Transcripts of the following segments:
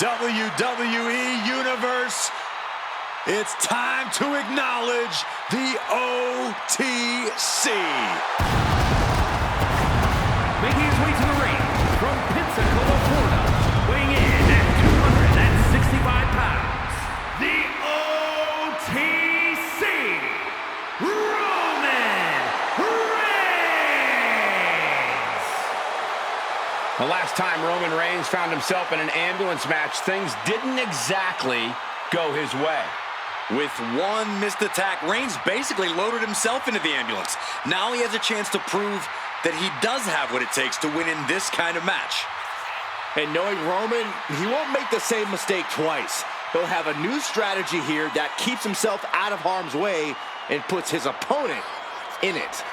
WWE Universe, it's time to acknowledge the OTC. Making his way to the ring from Pensacola, Florida, weighing in at 265 pounds, the OTC, Roman Reigns! The last time Roman Reigns found himself in an ambulance match, things didn't exactly go his way. With one missed attack, Reigns basically loaded himself into the ambulance. Now he has a chance to prove that he does have what it takes to win in this kind of match. And knowing Roman, he won't make the same mistake twice. He'll have a new strategy here that keeps himself out of harm's way and puts his opponent in it.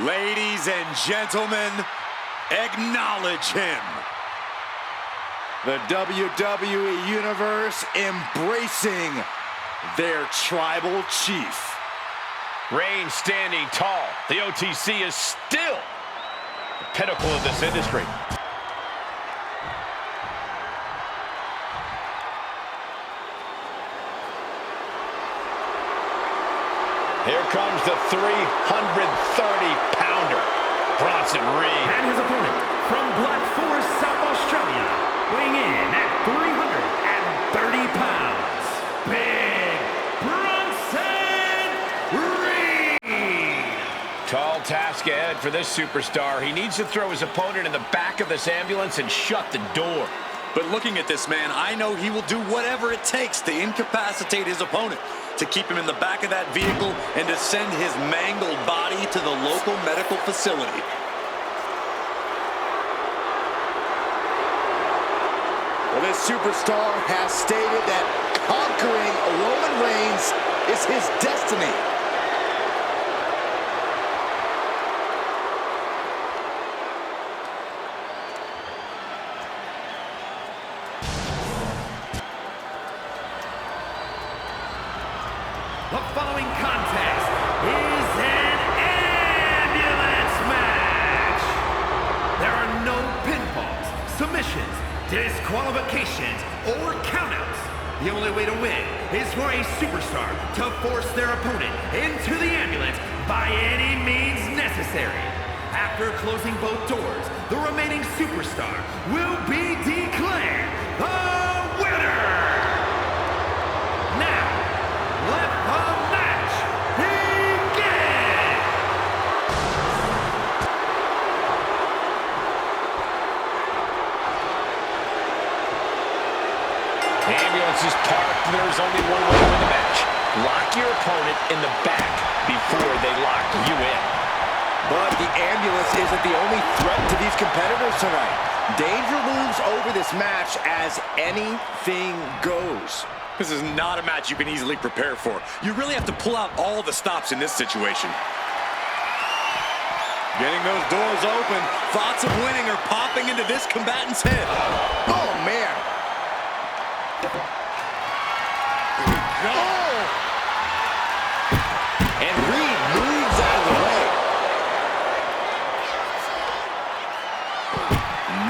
Ladies and gentlemen, acknowledge him. The WWE Universe embracing their tribal chief. Reigns standing tall. The OTC is still the pinnacle of this industry. Here comes the 330-pounder, Bronson Reed. And his opponent from Black Forest, South Australia, weighing in at 330 pounds, Big Bronson Reed. Tall task ahead for this superstar. He needs to throw his opponent in the back of this ambulance and shut the door. But looking at this man, I know he will do whatever it takes to incapacitate his opponent, to keep him in the back of that vehicle and to send his mangled body to the local medical facility. Well, this superstar has stated that conquering Roman Reigns is his destiny. The following contest is an ambulance match. There are no pinfalls, submissions, disqualifications, or countouts. The only way to win is for a superstar to force their opponent into the ambulance by any means necessary. After closing both doors, the remaining superstar will be declared the winner. Now, let the match begin! The ambulance is parked. There's only one way to win the match. Lock your opponent in the back before they lock you in. But the ambulance isn't the only threat to these competitors tonight. Danger looms over this match as anything goes. This is not a match you can easily prepare for. You really have to pull out all the stops in this situation. Getting those doors open, thoughts of winning are popping into this combatant's head. Oh, man. Oh! And Reed moves out of the way.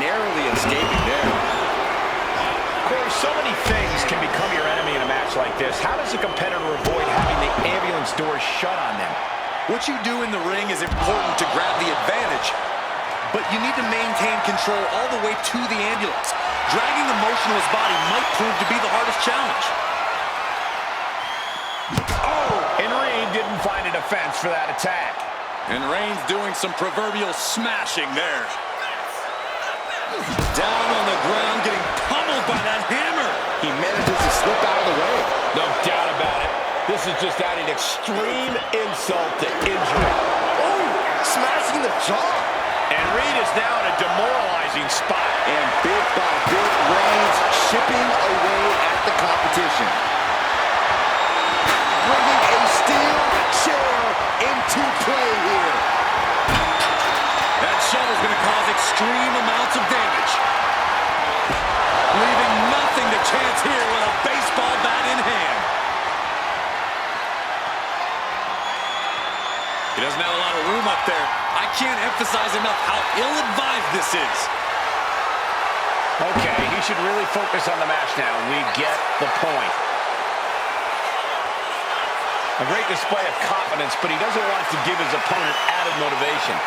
Narrowly escaping there. Corey, so many things can become your enemy in a match like this. How does a competitor avoid having the ambulance doors shut on them? What you do in the ring is important to grab the advantage, but you need to maintain control all the way to the ambulance. Dragging the motionless body might prove to be the hardest challenge. Oh! And Reed didn't find a defense for that attack. And Reigns doing some proverbial smashing there. Down on the ground, getting pummeled by that hammer. He manages to slip out of the way. No doubt about it. This is just adding extreme insult to injury. Oh, smashing the jaw. And Reed is now in a demoralizing spot. And bit by bit, Reigns chipping away at the competition. Bringing a steel chair into play here. That shovel's going to cause extreme amounts of damage. Leaving nothing to chance here with a baseball bat in hand. He doesn't have a lot of room up there. I can't emphasize enough how ill-advised this is. Okay, he should really focus on the match now. We get the point. A great display of confidence, but he doesn't want to give his opponent added motivation.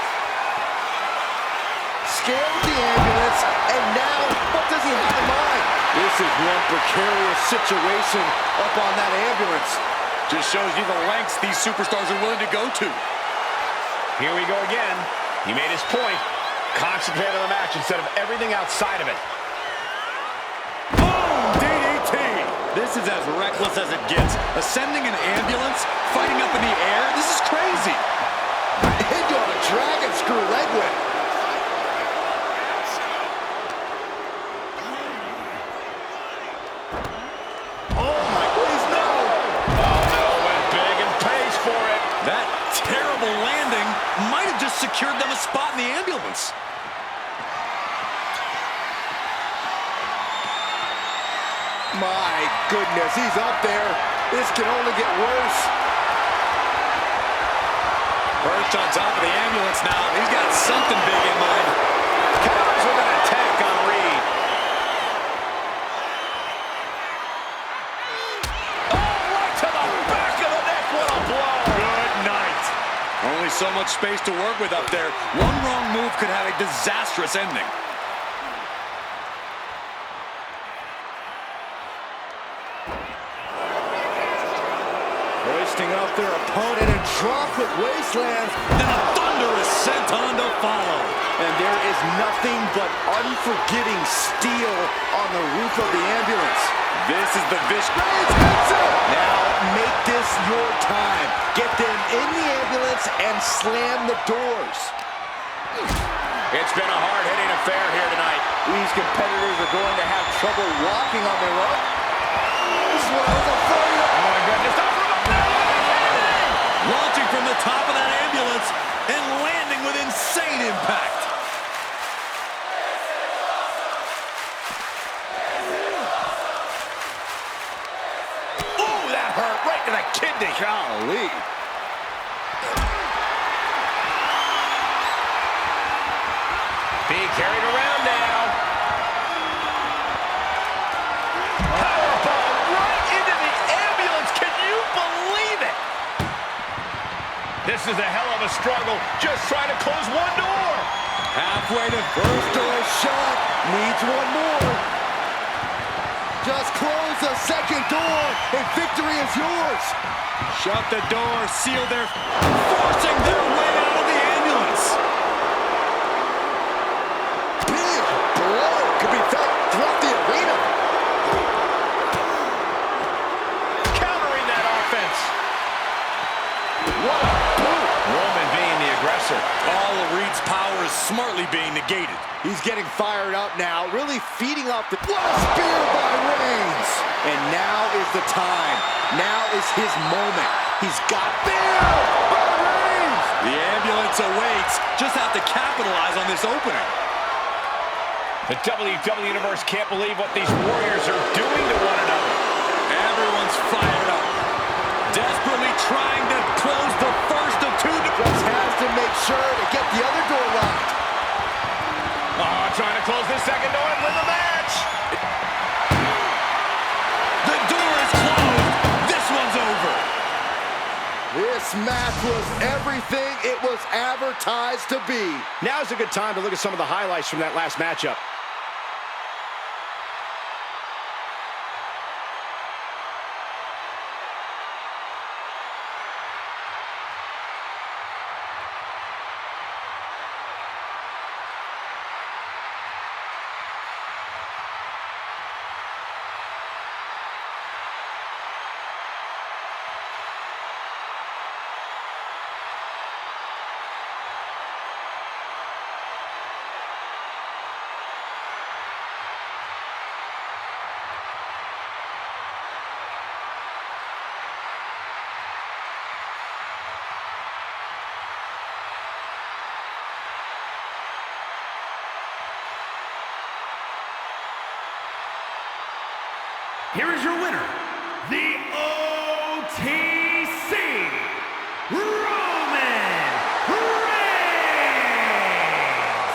Scaled the ambulance, and now, what does he have in mind? This is one precarious situation up on that ambulance. Just shows you the lengths these superstars are willing to go to. Here we go again. He made his point. Concentrate on the match instead of everything outside of it. Boom! DDT! This is as reckless as it gets. Ascending an ambulance, fighting up in the air, this is crazy. Into a dragon screw leg whip. Oh my, please no! Oh no, went big and pays for it. That terrible landing might have just secured them a spot in the ambulance. My goodness, he's up there. This can only get worse. Perched on top of the ambulance now. He's got something big in mind. Counters with an attack on Reed. Oh, right to the back of the neck. What a blow. Good night. Only so much space to work with up there. One wrong move could have a disastrous ending. Hoisting up their opponent and Droplet Wastelands. Then a thunderous senton to follow. And there is nothing but unforgiving steel on the roof of the ambulance. This is the Reigns gets it! Now make this your time. Get them in the ambulance and slam the doors. It's been a hard-hitting affair here tonight. These competitors are going to have trouble walking on their own. This is what I was afraid of. Oh my goodness. launching from the top of that ambulance and landing with insane impact. Ooh, that hurt right to the kidney. Golly. Being carried around now. Powerbomb right into the ambulance. Can you believe it? This is a hell of a struggle. Just trying to close one door. Halfway to first door shot. Needs one more. Just close the second door and victory is yours. Shut the door, seal their... forcing their way out of the ambulance. Big blow could be felt throughout the arena. Countering that offense. What a boot. Roman being the aggressor. All of Reed's power is smartly being negated. He's getting fired up now, really feeding off the... What a spear by Reigns! And now is the time. Now is his moment. He's got fear by Reigns! The ambulance awaits. Just have to capitalize on this opening. The WWE Universe can't believe what these warriors are doing to one another. Everyone's fired up. Desperately trying to close the first of two. Just has to make sure to get the other door locked. Oh, trying to close this second door and win the match. The door is closed. This one's over. This match was everything it was advertised to be. Now's a good time to look at some of the highlights from that last matchup. Here is your winner, the